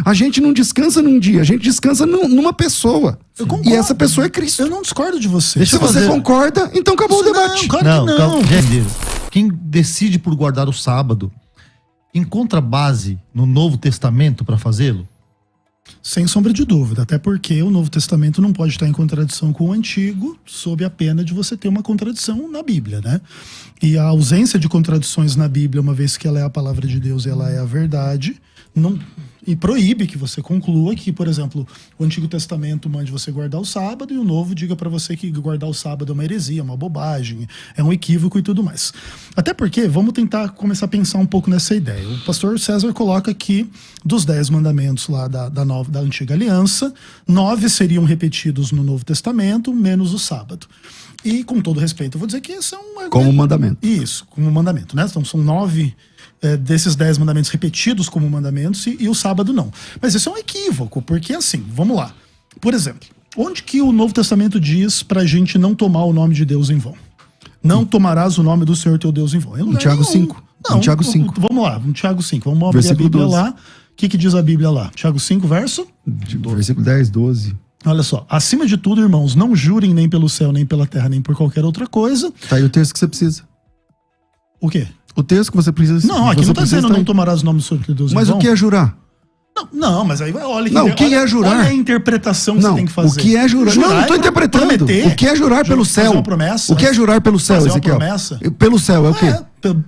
A gente não descansa num dia, a gente descansa numa pessoa. Eu concordo. E essa pessoa é Cristo. Eu não discordo de você. Se você concorda, então acabou o debate. Claro que não. Gente, quem decide por guardar o sábado encontra base no Novo Testamento para fazê-lo? Sem sombra de dúvida, até porque o Novo Testamento não pode estar em contradição com o Antigo, sob a pena de você ter uma contradição na Bíblia, né? E a ausência de contradições na Bíblia, uma vez que ela é a palavra de Deus e ela é a verdade, e proíbe que você conclua que, por exemplo, o Antigo Testamento mande você guardar o sábado e o Novo diga para você que guardar o sábado é uma heresia, uma bobagem, é um equívoco e tudo mais. Até porque, vamos tentar começar a pensar um pouco nessa ideia. O pastor César coloca que dos 10 mandamentos lá da Antiga Aliança, 9 seriam repetidos no Novo Testamento, menos o sábado. E, com todo respeito, eu vou dizer que esse é um argumento. Como mandamento. Isso, como mandamento, né? Então são 9 desses 10 mandamentos repetidos como mandamentos e o sábado não. Mas isso é um equívoco, porque assim, vamos lá. Por exemplo, onde que o Novo Testamento diz pra gente não tomar o nome de Deus em vão? Não tomarás o nome do Senhor teu Deus em vão. Em Tiago 5. Não, em Tiago 5. Vamos lá, em Tiago 5. Vamos abrir Versículo a Bíblia 12. lá. O que diz a Bíblia lá? Tiago 5, verso? Versículo 10, 12. Olha só. Acima de tudo, irmãos, não jurem nem pelo céu, nem pela terra, nem por qualquer outra coisa. Tá aí o texto que você precisa. O quê? O texto que você precisa. Não, aqui não tá dizendo não tomarás o nome do Senhor teu Deus em vão. Mas o que é jurar? Não, mas aí olha Não, o que é jurar? Olha a interpretação que Não, você tem que fazer. o que é jurar? Não, não tô interpretando. Prometer, O que é jurar pelo céu? fazer uma promessa. O que é jurar pelo céu, Fazer uma Ezequiel? promessa. Pelo céu é o quê?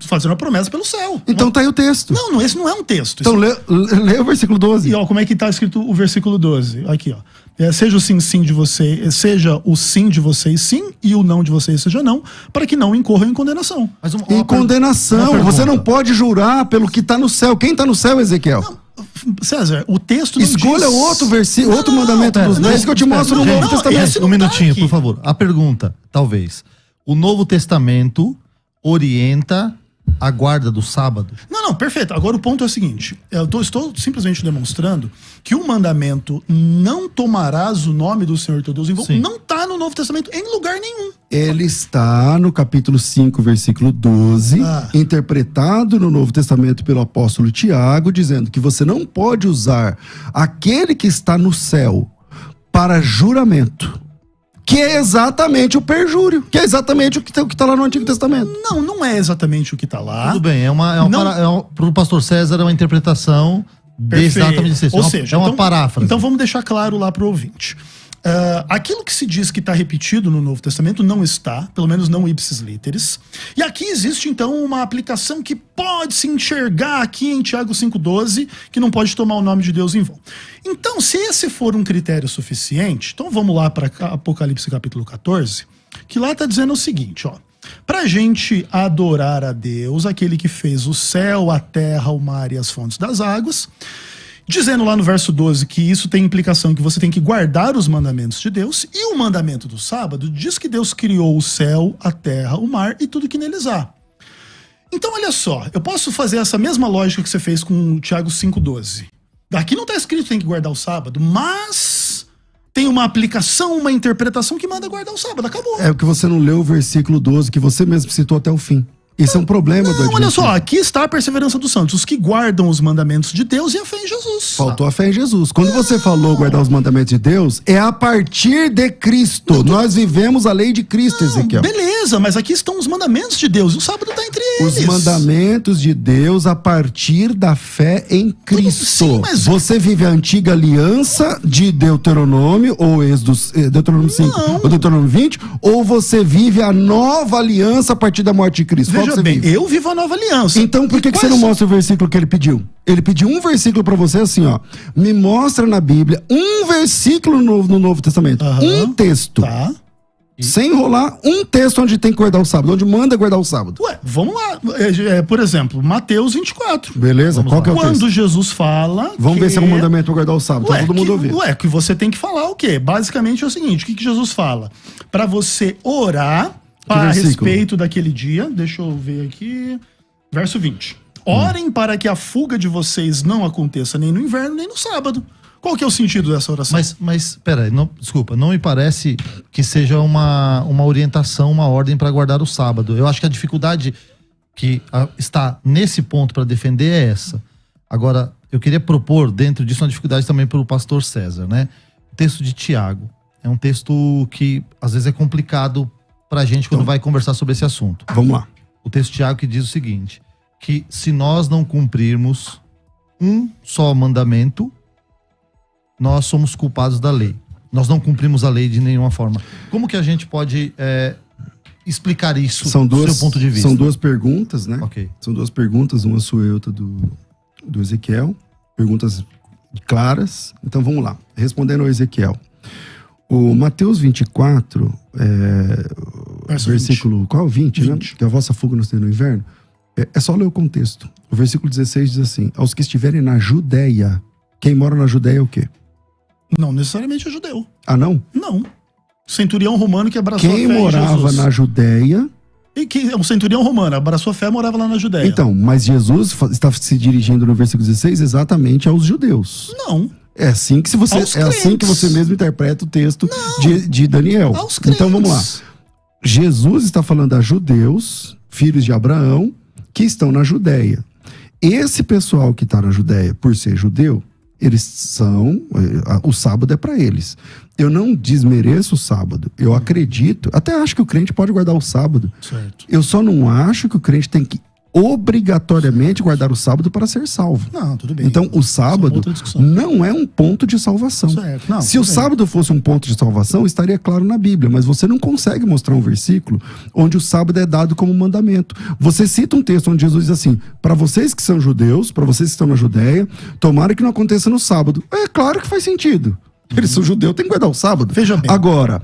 Fazer uma promessa pelo céu. Então tá aí o texto. Não, esse não é um texto. Então lê o versículo 12. E ó, como é que tá escrito o versículo 12? Aqui, ó. Seja o sim de vocês, seja o sim de vocês sim e o não de vocês seja não, para que não incorram em condenação. Mas Em condenação, você não pode jurar pelo que tá no céu. Quem tá no céu, Ezequiel? Não, César, o texto não Escolha diz... outro versículo, outro mandamento dos 10 que eu te mostro no Novo Testamento. Um minutinho, por favor. A pergunta, talvez. O Novo Testamento orienta a guarda do sábado? Não, perfeito. Agora o ponto é o seguinte. Eu estou simplesmente demonstrando que o mandamento não tomarás o nome do Senhor teu Deus em vão não está no Novo Testamento em lugar nenhum. Ele está no capítulo 5, versículo 12, interpretado no Novo Testamento pelo apóstolo Tiago, dizendo que você não pode usar aquele que está no céu para juramento. Que é exatamente o perjúrio. Que é exatamente o que está lá no Antigo Testamento. Não é exatamente o que está lá. Tudo bem, para o pastor César é uma interpretação exatamente isso. Ou seja, é uma paráfrase. Então vamos deixar claro lá para o ouvinte. Aquilo que se diz que está repetido no Novo Testamento não está, pelo menos não ipsis literis. E aqui existe então uma aplicação que pode se enxergar aqui em Tiago 5,12, que não pode tomar o nome de Deus em vão. Então, se esse for um critério suficiente, então vamos lá para Apocalipse capítulo 14, que lá está dizendo o seguinte, ó. Pra gente adorar a Deus, aquele que fez o céu, a terra, o mar e as fontes das águas, dizendo lá no verso 12 que isso tem implicação que você tem que guardar os mandamentos de Deus, e o mandamento do sábado diz que Deus criou o céu, a terra, o mar e tudo que neles há. Então olha só, eu posso fazer essa mesma lógica que você fez com o Tiago 5,12. Aqui não está escrito que tem que guardar o sábado, mas tem uma aplicação, uma interpretação que manda guardar o sábado, acabou. É porque você não leu o versículo 12 que você mesmo citou até o fim. Isso é um problema do Adventismo. Olha só, aqui está a perseverança dos santos, os que guardam os mandamentos de Deus e a fé em Jesus. Faltou a fé em Jesus. Quando você falou guardar os mandamentos de Deus, é a partir de Cristo. Nós vivemos a lei de Cristo, Ezequiel. Beleza, mas aqui estão os mandamentos de Deus, e o sábado está entre eles. Os mandamentos de Deus a partir da fé em Cristo. Sim, mas... Você vive a antiga aliança de Deuteronômio, ou Deuteronômio 5, ou Deuteronômio 20, ou você vive a nova aliança a partir da morte de Cristo? Veja bem, eu vivo a nova aliança. Então por que você não mostra o versículo que ele pediu? Ele pediu um versículo pra você assim, ó. Me mostra na Bíblia um versículo no Novo Testamento. Um texto. Tá. Sem enrolar, um texto onde tem que guardar o sábado, onde manda guardar o sábado. Ué, vamos lá. Por exemplo, Mateus 24. Beleza? Qual que é o texto? Quando Jesus fala... Vamos ver se é um mandamento pra guardar o sábado, pra todo mundo ouvir. Que você tem que falar o quê? Basicamente é o seguinte, o que Jesus fala? Pra você orar a respeito daquele dia, deixa eu ver aqui, verso 20. Orem para que a fuga de vocês não aconteça nem no inverno, nem no sábado. Qual que é o sentido dessa oração? Mas pera aí, desculpa, não me parece que seja uma orientação, uma ordem para guardar o sábado. Eu acho que a dificuldade que está nesse ponto para defender é essa. Agora, eu queria propor dentro disso uma dificuldade também para o pastor César, né? O texto de Tiago é um texto que às vezes é complicado pra gente quando vai conversar sobre esse assunto. Vamos lá. O texto de Tiago que diz o seguinte, que se nós não cumprirmos um só mandamento, nós somos culpados da lei. Nós não cumprimos a lei de nenhuma forma. Como que a gente pode explicar isso do seu ponto de vista? São duas perguntas, né? Ok. São duas perguntas, uma sua e outra do Ezequiel. Perguntas claras. Então vamos lá. Respondendo ao Ezequiel. O Mateus 24, versículo 20. Qual? 20, né? Que a vossa fuga nos tem no inverno. É só ler o contexto. O versículo 16 diz assim: aos que estiverem na Judéia. Quem mora na Judéia é o quê? Não necessariamente é judeu. Ah, não? Não. Centurião romano que abraçou a fé Quem em morava Jesus. na Judéia... E que um centurião romano abraçou a fé, morava lá na Judéia. Então, mas Jesus está se dirigindo no versículo 16 exatamente aos judeus. Não. É assim que você mesmo interpreta o texto de Daniel. Aos crentes. Então vamos lá. Jesus está falando a judeus, filhos de Abraão, que estão na Judéia. Esse pessoal que está na Judéia, por ser judeu, eles são... O sábado é para eles. Eu não desmereço o sábado. Eu acredito... Até acho que o crente pode guardar o sábado. Certo. Eu só não acho que o crente tem que obrigatoriamente guardar o sábado para ser salvo. Não, tudo bem. Então, o sábado não é um ponto de salvação. Certo. Não, se o sábado fosse um ponto de salvação, estaria claro na Bíblia, mas você não consegue mostrar um versículo onde o sábado é dado como mandamento. Você cita um texto onde Jesus diz assim: para vocês que são judeus, para vocês que estão na Judéia, tomara que não aconteça no sábado. É claro que faz sentido. Eles são judeus, tem que guardar o sábado. Veja bem. Agora,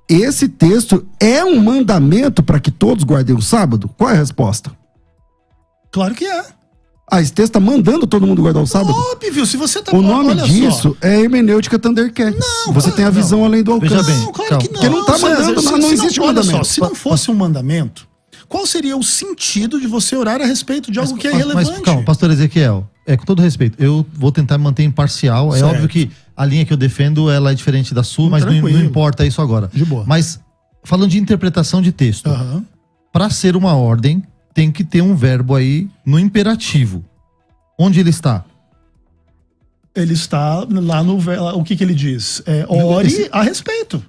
esse texto é um mandamento para que todos guardem o sábado? Qual é a resposta? Claro que é. Esse texto está mandando todo mundo guardar o sábado? Óbvio, se você tá... O nome olha disso é hermenêutica Thundercats. Não, você tem a visão além do alcance. Veja bem, Não, claro calma. que não. Porque não tá mandando, César, não existe olha mandamento. só, se não fosse um mandamento, qual seria o sentido de você orar a respeito de algo que é irrelevante? Mas calma, pastor Ezequiel, com todo respeito, eu vou tentar manter imparcial. Certo. É óbvio que a linha que eu defendo ela é diferente da sua, mas não importa isso agora. De boa. Mas falando de interpretação de texto, para ser uma ordem, tem que ter um verbo aí no imperativo. Onde ele está? Ele está lá no... O que ele diz? Ore a respeito.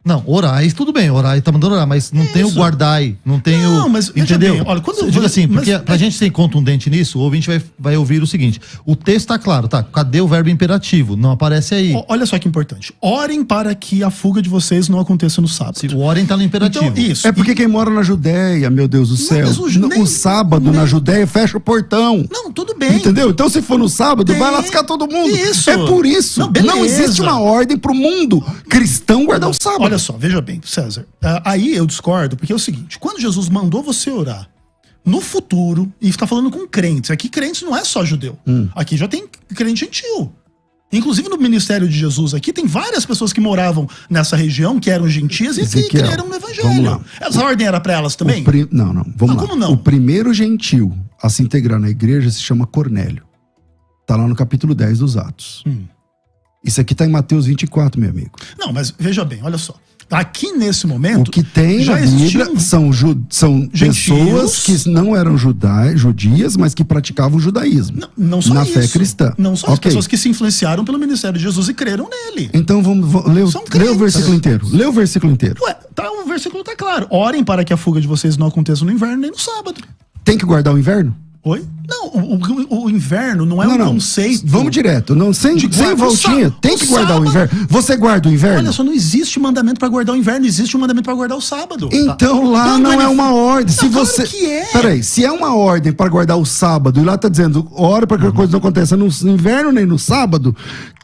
Não, orai, tudo bem, orai, tá mandando orar, mas não tem o guardai, não tem o... Não, mas veja entendeu? bem, olha, quando eu digo assim, porque pra gente ser contundente nisso, o ouvinte vai ouvir o seguinte: o texto tá claro, tá? Cadê o verbo imperativo? Não aparece aí. Olha só que importante. Orem para que a fuga de vocês não aconteça no sábado. O orem tá no imperativo. Então, isso. É porque quem mora na Judéia, meu Deus do céu, o sábado na Judéia fecha o portão. Não, tudo bem. Entendeu? Então se for no sábado, vai lascar todo mundo. Isso. É por isso. Não existe uma ordem pro mundo cristão guardar o sábado. Olha só, veja bem, César. Aí eu discordo, porque é o seguinte: quando Jesus mandou você orar no futuro, e está falando com crentes, aqui crentes não é só judeu. Aqui já tem crente gentil. Inclusive no ministério de Jesus aqui tem várias pessoas que moravam nessa região, que eram gentias e que creram no evangelho. Essa ordem era para elas também? Não. Vamos lá. Como não? O primeiro gentil a se integrar na igreja se chama Cornélio. Tá lá no capítulo 10 dos Atos. Isso aqui tá em Mateus 24, meu amigo. Não, mas veja bem, olha só. Aqui nesse momento... O que tem na Bíblia são pessoas que não eram judias, mas que praticavam o judaísmo. Não só na isso. fé cristã. Não só as pessoas que se influenciaram pelo ministério de Jesus e creram nele. Então vamos ler o versículo inteiro. Lê o versículo inteiro. O versículo tá claro. Orem para que a fuga de vocês não aconteça no inverno nem no sábado. Tem que guardar o inverno? Oi? Não, o inverno não é um conceito. Vamos direto, sem voltinha. Tem que guardar o inverno. Você guarda o inverno? Olha só, não existe mandamento para guardar o inverno, existe um mandamento para guardar o sábado. Então lá não é uma ordem. Se você... Claro que é. Peraí, se é uma ordem para guardar o sábado e lá tá dizendo, ora para que a coisa não aconteça no inverno nem no sábado,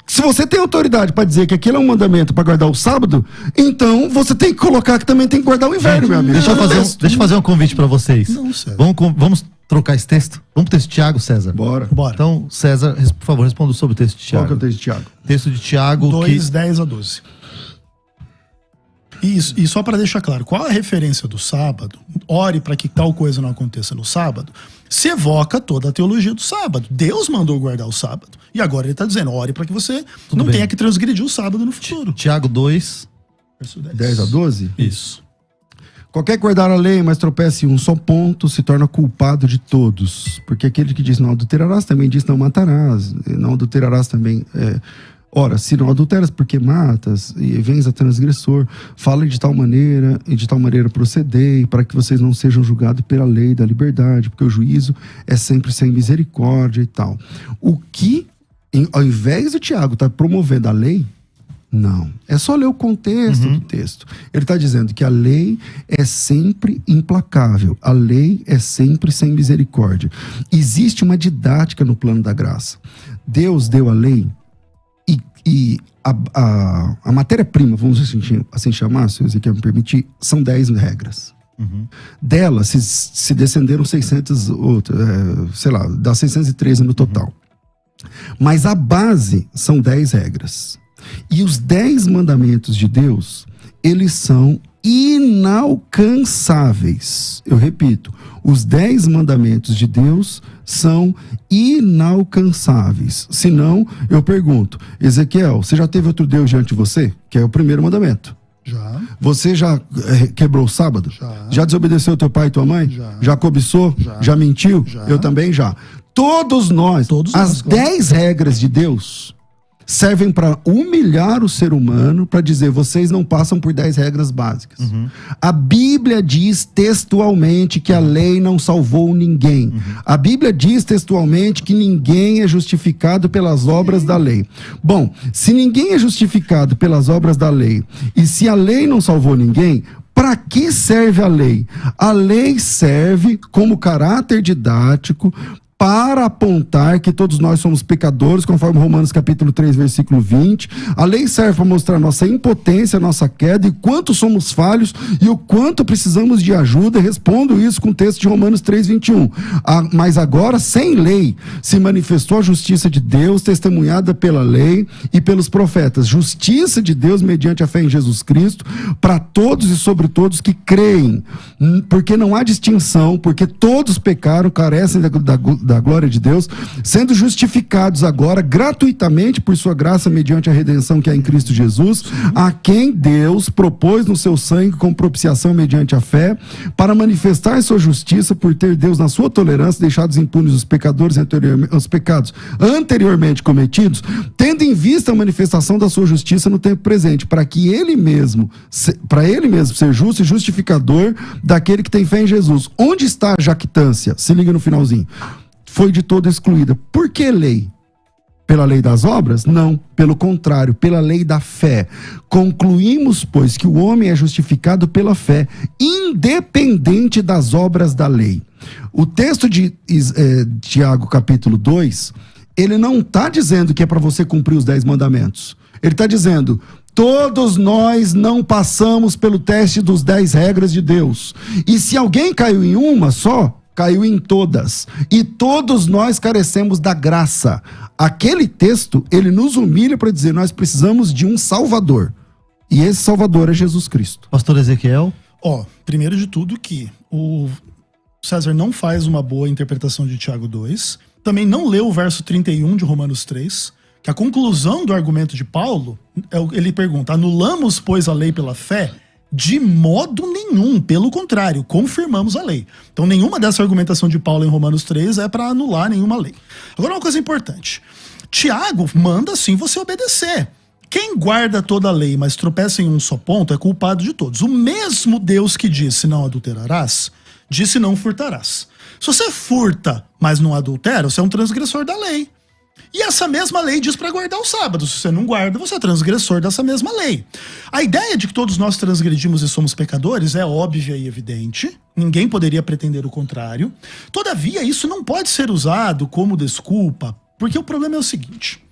se você tem autoridade para dizer que aquilo é um mandamento para guardar o sábado, então você tem que colocar que também tem que guardar o inverno, meu amigo. Deixa eu fazer um convite para vocês. Não, César. Vamos trocar esse texto? Vamos pro texto de Tiago, César? Bora. Então, César, por favor, responda sobre o texto de Tiago. Qual que é o texto de Tiago? Texto de Tiago 2, 10 a 12. Isso, e só para deixar claro, qual a referência do sábado? Ore para que tal coisa não aconteça no sábado. Se evoca toda a teologia do sábado. Deus mandou guardar o sábado. E agora ele está dizendo, ore para que você não tenha que transgredir o sábado no futuro. Tiago 2, verso 10 a 12? Isso. Qualquer que guardar a lei, mas tropece em um só ponto, se torna culpado de todos. Porque aquele que diz não adulterarás, também diz não matarás. Não adulterarás também... Ora, se não adulteras, porque matas, e vens a transgressor, fala de tal maneira, e de tal maneira procedei, para que vocês não sejam julgados pela lei da liberdade, porque o juízo é sempre sem misericórdia e tal. O que, ao invés do Tiago estar promovendo a lei, não. É só ler o contexto do texto. Ele está dizendo que a lei é sempre implacável, a lei é sempre sem misericórdia. Existe uma didática no plano da graça. Deus deu a lei. E a matéria-prima, vamos assim chamar, se você quer me permitir, são 10 regras. Delas se descenderam 600 outras, sei lá, dá 613 no total. Mas a base são 10 regras. E os 10 mandamentos de Deus, eles são inalcançáveis. Eu repito, os 10 mandamentos de Deus são inalcançáveis. Se não, eu pergunto, Ezequiel, você já teve outro Deus diante de você? Que é o primeiro mandamento. Já. Você já quebrou o sábado? Já desobedeceu teu pai e tua mãe? Já cobiçou? Já mentiu? Eu também já. Todos nós, as 10 regras de Deus servem para humilhar o ser humano, para dizer, vocês não passam por 10 regras básicas. A Bíblia diz textualmente que a lei não salvou ninguém. A Bíblia diz textualmente que ninguém é justificado pelas obras da lei. Bom, se ninguém é justificado pelas obras da lei, e se a lei não salvou ninguém, para que serve a lei? A lei serve como caráter didático para apontar que todos nós somos pecadores, conforme Romanos capítulo 3, versículo 20. A lei serve para mostrar nossa impotência, nossa queda, e quanto somos falhos, e o quanto precisamos de ajuda. Respondo isso com o texto de Romanos 3, 21. Mas agora, sem lei, se manifestou a justiça de Deus, testemunhada pela lei e pelos profetas. Justiça de Deus mediante a fé em Jesus Cristo, para todos e sobre todos que creem. Porque não há distinção, porque todos pecaram, carecem da glória de Deus, sendo justificados agora gratuitamente por sua graça mediante a redenção que há em Cristo Jesus, a quem Deus propôs no seu sangue como propiciação mediante a fé, para manifestar sua justiça por ter Deus na sua tolerância deixado impunes os pecadores os pecados anteriormente cometidos, tendo em vista a manifestação da sua justiça no tempo presente, para ele mesmo ser justo e justificador daquele que tem fé em Jesus. Onde está a jactância? Se liga no finalzinho. Foi de toda excluída. Por que lei? Pela lei das obras? Não, pelo contrário, pela lei da fé. Concluímos, pois, que o homem é justificado pela fé, independente das obras da lei. O texto de Tiago, capítulo 2, ele não está dizendo que é para você cumprir os 10 mandamentos. Ele está dizendo, todos nós não passamos pelo teste dos 10 regras de Deus. E se alguém caiu em uma só, caiu em todas, e todos nós carecemos da graça. Aquele texto, ele nos humilha para dizer, nós precisamos de um Salvador, e esse Salvador é Jesus Cristo. Pastor Ezequiel? Primeiro de tudo que o César não faz uma boa interpretação de Tiago 2, também não leu o verso 31 de Romanos 3, que a conclusão do argumento de Paulo, ele pergunta, anulamos, pois, a lei pela fé? De modo nenhum, pelo contrário, confirmamos a lei. Então nenhuma dessa argumentação de Paulo em Romanos 3 é para anular nenhuma lei. Agora uma coisa importante, Tiago manda sim você obedecer. Quem guarda toda a lei, mas tropeça em um só ponto, é culpado de todos. O mesmo Deus que disse não adulterarás, disse não furtarás. Se você furta, mas não adultera, você é um transgressor da lei. E essa mesma lei diz para guardar o sábado. Se você não guarda, você é transgressor dessa mesma lei. A ideia de que todos nós transgredimos e somos pecadores é óbvia e evidente. Ninguém poderia pretender o contrário. Todavia, isso não pode ser usado como desculpa, porque o problema é o seguinte.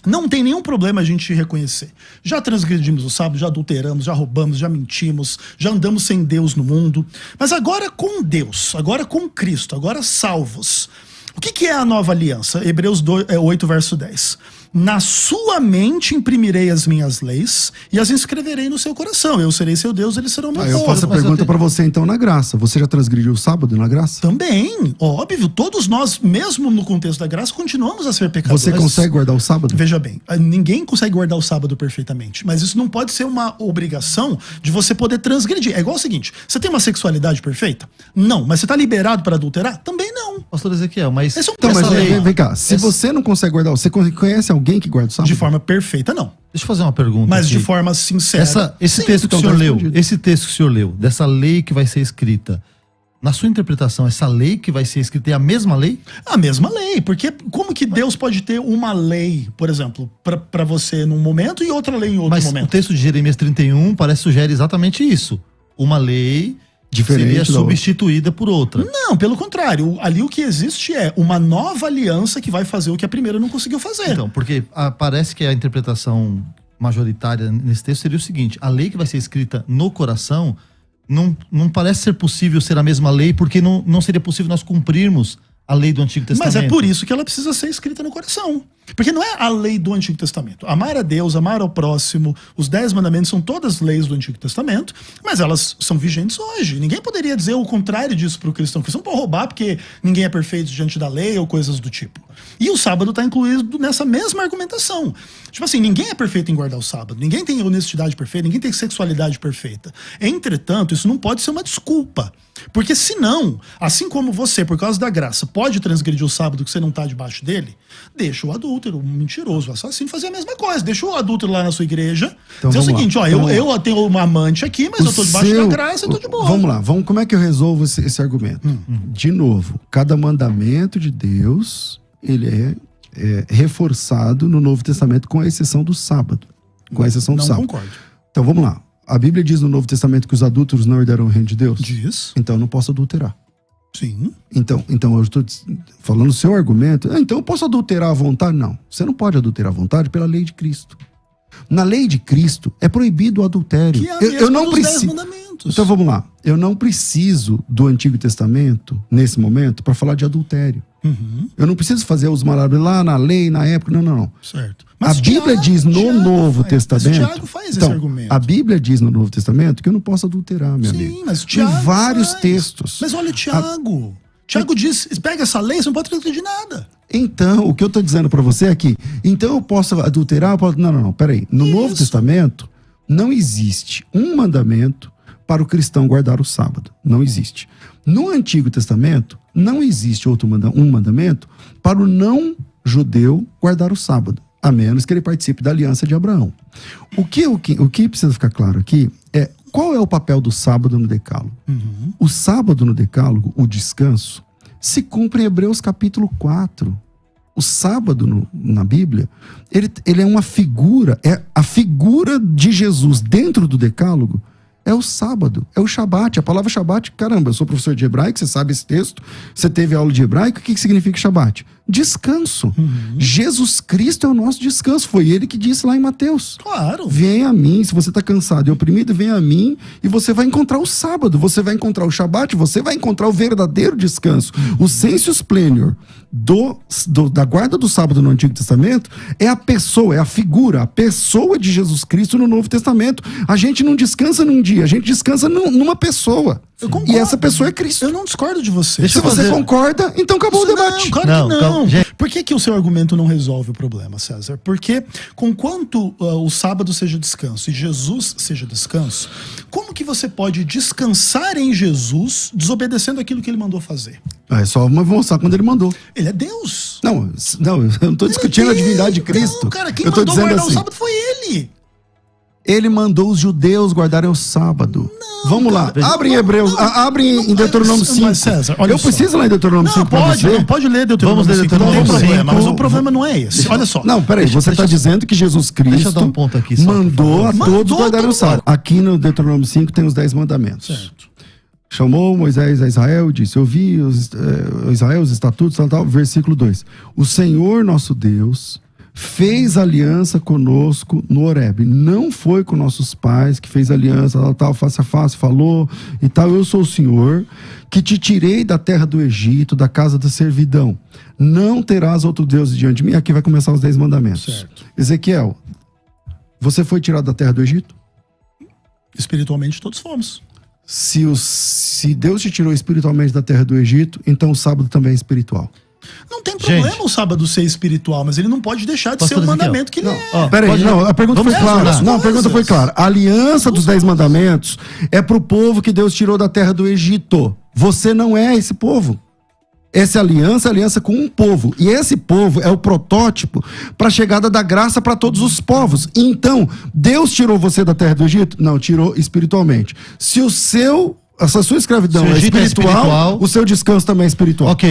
Não tem nenhum problema a gente reconhecer. Já transgredimos o sábado, já adulteramos, já roubamos, já mentimos, já andamos sem Deus no mundo. Mas agora com Deus, agora com Cristo, agora salvos. O que é a nova aliança? Hebreus 8, verso 10. Na sua mente imprimirei as minhas leis e as inscreverei no seu coração. Eu serei seu Deus, eles serão meu povo. Eu faço a pergunta pra você então na graça. Você já transgrediu o sábado na graça? Também, óbvio. Todos nós, mesmo no contexto da graça, continuamos a ser pecadores. Você consegue guardar o sábado? Veja bem, ninguém consegue guardar o sábado perfeitamente. Mas isso não pode ser uma obrigação de você poder transgredir. É igual o seguinte, você tem uma sexualidade perfeita? Não. Mas você tá liberado para adulterar? Também não. Pastor Ezequiel, mas... Então, mas vem cá. Se você não consegue guardar, você conhece alguém que guarda o sábado? De forma perfeita, não. Deixa eu fazer uma pergunta Mas aqui. de forma sincera. Esse sim, texto que então o senhor tá leu, respondido. esse texto que o senhor leu, dessa lei que vai ser escrita, na sua interpretação, essa lei que vai ser escrita é a mesma lei? A mesma lei, porque como que Deus pode ter uma lei, por exemplo, para você num momento e outra lei em outro Mas momento? o texto de Jeremias 31 parece sugere exatamente isso. Uma lei Diferente seria da substituída por outra. Não, pelo contrário. Ali o que existe é uma nova aliança que vai fazer o que a primeira não conseguiu fazer. Então, porque parece que a interpretação majoritária nesse texto seria o seguinte: a lei que vai ser escrita no coração não parece ser possível ser a mesma lei, porque não seria possível nós cumprirmos a lei do Antigo Testamento. Mas é por isso que ela precisa ser escrita no coração. Porque não é a lei do Antigo Testamento. Amar a Deus, amar ao próximo, os 10 mandamentos são todas leis do Antigo Testamento, mas elas são vigentes hoje. Ninguém poderia dizer o contrário disso para o cristão. O cristão pode roubar porque ninguém é perfeito diante da lei ou coisas do tipo. E o sábado está incluído nessa mesma argumentação. Tipo assim, ninguém é perfeito em guardar o sábado, ninguém tem honestidade perfeita, ninguém tem sexualidade perfeita. Entretanto, isso não pode ser uma desculpa. Porque senão, assim como você, por causa da graça, pode transgredir o sábado que você não está debaixo dele, deixa o adúltero, o mentiroso, o assassino fazer a mesma coisa. Deixa o adúltero lá na sua igreja, Então, dizer o vamos seguinte, lá. ó, Então, eu tenho uma amante aqui, mas eu tô debaixo da graça, eu tô de boa. Vamos lá, como é que eu resolvo esse argumento? De novo, cada mandamento de Deus, ele é reforçado no Novo Testamento, com a exceção do sábado. Com a exceção do Não sábado. concordo. Então vamos lá. A Bíblia diz no Novo Testamento que os adúlteros não herdarão o reino de Deus? Diz. Então eu não posso adulterar. Sim. Então eu estou falando o seu argumento. Então eu posso adulterar à vontade? Não. Você não pode adulterar à vontade pela lei de Cristo. Na lei de Cristo é proibido o adultério. Que é a Eu não mesma dos 10 preciso. mandamentos. Então vamos lá. Eu não preciso do Antigo Testamento, nesse momento, para falar de adultério. Uhum. Eu não preciso fazer os maravilhas lá na lei, na época. Não. Certo. A Bíblia diz no Novo Testamento. Mas Tiago faz esse Então, argumento. a Bíblia diz no Novo Testamento que eu não posso adulterar, meu amigo. Sim, mas o Tiago Em vários faz. textos. Mas olha o Tiago. Tiago diz, pega essa lei, você não pode transgredir nada. Então, o que eu tô dizendo para você é que, então eu posso adulterar? Eu posso... Não, peraí. No Novo Testamento, não existe um mandamento para o cristão guardar o sábado. Não existe. No Antigo Testamento, não existe um mandamento para o não judeu guardar o sábado, a menos que ele participe da aliança de Abraão. O que precisa ficar claro aqui é qual é o papel do sábado no decálogo. Uhum. O sábado no decálogo, o descanso, se cumpre em Hebreus capítulo 4. O sábado na Bíblia, ele é uma figura, é a figura de Jesus dentro do decálogo, é o sábado, é o Shabat. A palavra Shabat, caramba, eu sou professor de hebraico, você sabe esse texto, você teve aula de hebraico, o que significa Shabat? Descanso. Jesus Cristo é o nosso descanso, foi ele que disse lá em Mateus. Claro. Venha a mim, se você está cansado e oprimido, venha a mim e você vai encontrar o sábado, você vai encontrar o Shabat, você vai encontrar o verdadeiro descanso. O sensus plenior da guarda do sábado no Antigo Testamento é a pessoa, é a figura, a pessoa de Jesus Cristo no Novo Testamento. A gente não descansa num dia, a gente descansa numa pessoa. Eu concordo. E essa pessoa é Cristo. Eu não discordo de você. Deixa Se eu você fazer- concorda, então acabou o debate. Não, claro Não, que não. calma, gente. Por que o seu argumento não resolve o problema, César? Porque conquanto o sábado seja descanso e Jesus seja descanso, como que você pode descansar em Jesus desobedecendo aquilo que ele mandou fazer? É só mostrar quando ele mandou. Ele é Deus. Não, eu não estou discutindo a divindade de Cristo. Não, cara, quem eu tô mandou dizendo guardar assim, o sábado foi ele. ele mandou os judeus guardarem o sábado. Vamos lá, cara, abre em não, Hebreus, não, abre em não, Deuteronômio mas, 5. César, olha eu só. preciso ler em Deuteronômio 5 pra você? Pode ler Deuteronômio Vamos ler 5, não tem Deuteronômio problema, 5. mas o problema não é esse. Olha só. Não, peraí, você está dizendo que Jesus Cristo Deixa eu dar um ponto aqui só, mandou por a favor. todos Mandou guardarem o todo sábado. Aqui no Deuteronômio 5 tem os 10 mandamentos. Certo. Chamou Moisés a Israel e disse, Israel os estatutos, tal, versículo 2. O Senhor nosso Deus fez aliança conosco no Horebe. Não foi com nossos pais que fez aliança, tal, face a face, falou e tal. Eu sou o Senhor que te tirei da terra do Egito, da casa da servidão. Não terás outro Deus diante de mim. Aqui vai começar os 10 mandamentos. Certo. Ezequiel, você foi tirado da terra do Egito? Espiritualmente todos fomos. Se Deus te tirou espiritualmente da terra do Egito, então o sábado também é espiritual. Não tem problema Gente, o sábado ser espiritual, mas ele não pode deixar de ser um Pastor Ezequiel, mandamento que ele é. Peraí, não, a pergunta foi Vamos clara. misturar. Não, a pergunta foi clara. A aliança dos 10 mandamentos é pro povo que Deus tirou da terra do Egito. Você não é esse povo. Essa aliança é aliança com um povo. E esse povo é o protótipo para a chegada da graça para todos os povos. Então, Deus tirou você da terra do Egito? Não, essa sua escravidão Se o é Egito é espiritual, espiritual, o seu descanso também é espiritual. Ok,